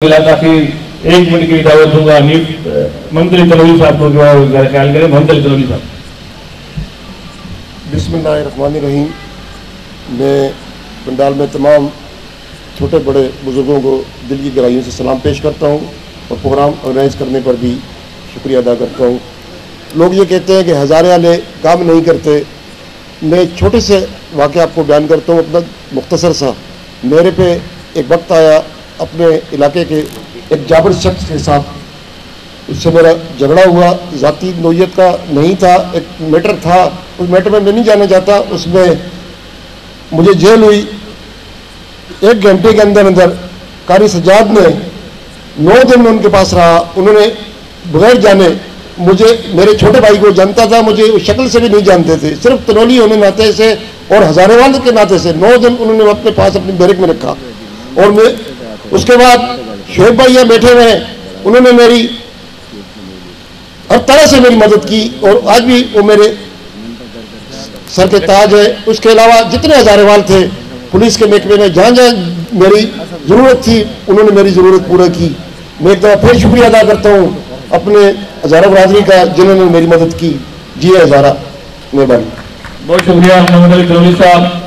काफी 1 मिनट की दावत दूंगा। मंत्री तनवीर साहब को ख्याल करें। मंत्री तनवीर साहब। बिस्मिल्लाहिर्रहमानिर्रहीम। मैं पंडाल में तमाम छोटे बड़े बुजुर्गों को दिल की गहराइयों से सलाम पेश करता हूँ और प्रोग्राम ऑर्गेनाइज करने पर भी शुक्रिया अदा करता हूँ। लोग ये कहते हैं कि हज़ारे वाले काम नहीं करते। मैं एक छोटे से वाक़या आपको बयान करता हूँ अपना मुख्तसर सा। मेरे पे एक वक्त आया अपने इलाके के एक जाबिर शख्स के साथ, उससे मेरा झगड़ा हुआ। ज़ाती नोयत का नहीं था, एक मैटर था। उस मैटर में मैं नहीं जाना चाहता। उसमें मुझे जेल हुई। 1 घंटे के अंदर अंदर कारी सज्जाद ने 9 दिन में उनके पास रहा। उन्होंने बगैर जाने मुझे, मेरे छोटे भाई को जानता था, मुझे उस शक्ल से भी नहीं जानते थे, सिर्फ तनौली होने नाते से और हज़ारेवाल के नाते से 9 दिन उन्होंने अपने पास अपनी बैरक में रखा। और मैं उसके बाद शोएब भाई यहाँ बैठे हुए हैं, उन्होंने मेरी हर तरह से मेरी मदद की और आज भी वो मेरे सर के ताज है। उसके अलावा जितने हज़ारेवाल थे पुलिस के महकमे में, जहाँ जहाँ मेरी ज़रूरत थी उन्होंने मेरी ज़रूरत पूरी की। मैं एक दफ़ा फिर शुक्रिया अदा करता हूँ अपने हज़ारा बरादरी का जिन्होंने मेरी मदद की। जी हज़ारा, मेहरबानी। बहुत शुक्रिया मंत्री तनवीर साहब।